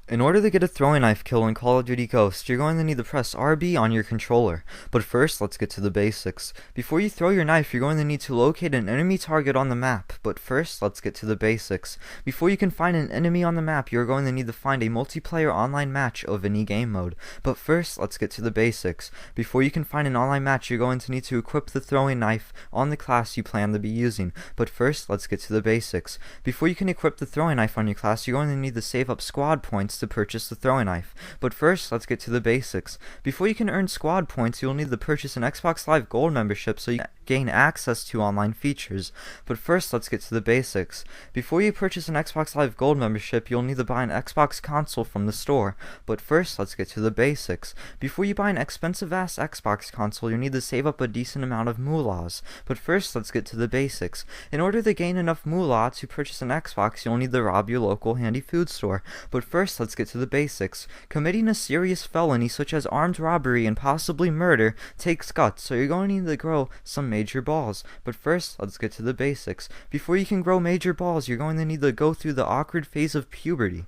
In order to get a throwing knife kill in Call of Duty Ghost, you're going to need to press RB on your controller. But first, let's get to the basics. Before you throw your knife, you're going to need to locate an enemy target on the map. But first, let's get to the basics. Before you can find an enemy on the map, you're going to need to find a multiplayer online match of any game mode. But first, let's get to the basics. Before you can find an online match, you're going to need to equip the throwing knife on the class you plan to be using. But first, let's get to the basics. Before you can equip the throwing knife on your class, you're going to need to save up squad points to purchase the throwing knife. But first, let's get to the basics. Before you can earn squad points, you'll need to purchase an Xbox Live Gold membership so you gain access to online features. But first, let's get to the basics. Before you purchase an Xbox Live Gold membership, you'll need to buy an Xbox console from the store. But first, let's get to the basics. Before you buy an expensive-ass Xbox console, you'll need to save up a decent amount of moolahs. But first, let's get to the basics. In order to gain enough moolah to purchase an Xbox, you'll need to rob your local handy food store. But first, let's get to the basics. Committing a serious felony such as armed robbery and possibly murder takes guts, so you're going to need to grow some major balls. But first, let's get to the basics. Before you can grow major balls, you're going to need to go through the awkward phase of puberty.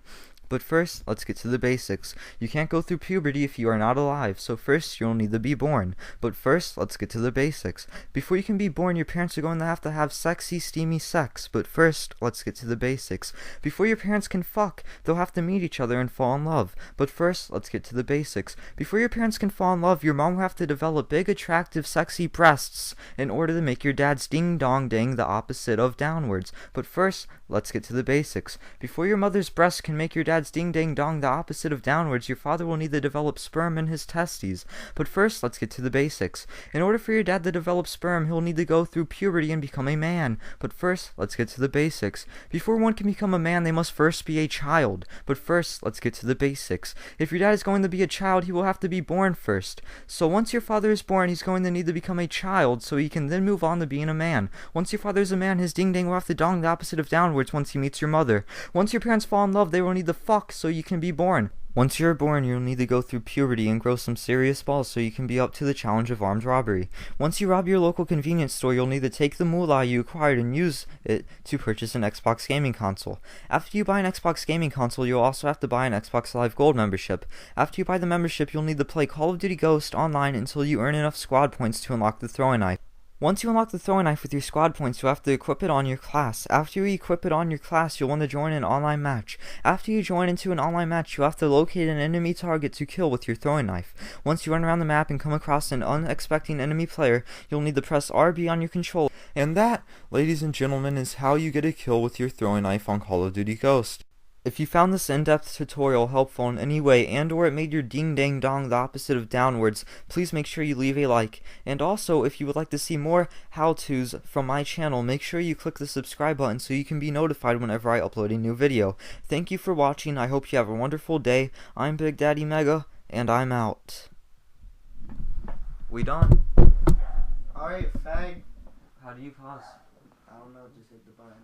But first, let's get to the basics. You can't go through puberty if you are not alive, so first you'll need to be born. But first, let's get to the basics. Before you can be born, your parents are going to have sexy, steamy sex. But first, let's get to the basics. Before your parents can fuck, they'll have to meet each other and fall in love. But first, let's get to the basics. Before your parents can fall in love, your mom will have to develop big, attractive, sexy breasts in order to make your dad's ding-dong-ding the opposite of downwards. But first, let's get to the basics. Before your mother's breasts can make your dad's ding-dang-dong the opposite of downwards, your father will need to develop sperm in his testes. But first, let's get to the basics. In order for your dad to develop sperm, he'll need to go through puberty and become a man. But first, let's get to the basics. Before one can become a man, they must first be a child. But first, let's get to the basics. If your dad is going to be a child, he will have to be born first. So once your father is born, he's going to need to become a child so he can then move on to being a man. Once your father is a man, his ding-dang will have to dong the opposite of downwards once he meets your mother. Once your parents fall in love, they will need to fuck so you can be born. Once you're born, you'll need to go through puberty and grow some serious balls so you can be up to the challenge of armed robbery. Once you rob your local convenience store, you'll need to take the moolah you acquired and use it to purchase an Xbox gaming console. After you buy an Xbox gaming console, you'll also have to buy an Xbox Live Gold membership. After you buy the membership, you'll need to play Call of Duty Ghost online until you earn enough squad points to unlock the throwing knife. Once you unlock the throwing knife with your squad points, you'll have to equip it on your class. After you equip it on your class, you'll want to join an online match. After you join into an online match, you'll have to locate an enemy target to kill with your throwing knife. Once you run around the map and come across an unexpected enemy player, you'll need to press RB on your controller. And that, ladies and gentlemen, is how you get a kill with your throwing knife on Call of Duty Ghost. If you found this in-depth tutorial helpful in any way and or it made your ding-dang-dong the opposite of downwards, please make sure you leave a like. And also, if you would like to see more how-tos from my channel, make sure you click the subscribe button so you can be notified whenever I upload a new video. Thank you for watching. I hope you have a wonderful day. I'm Big Daddy Mega, and I'm out. We done? Alright, fag. How do you pause? I don't know, just hit the button.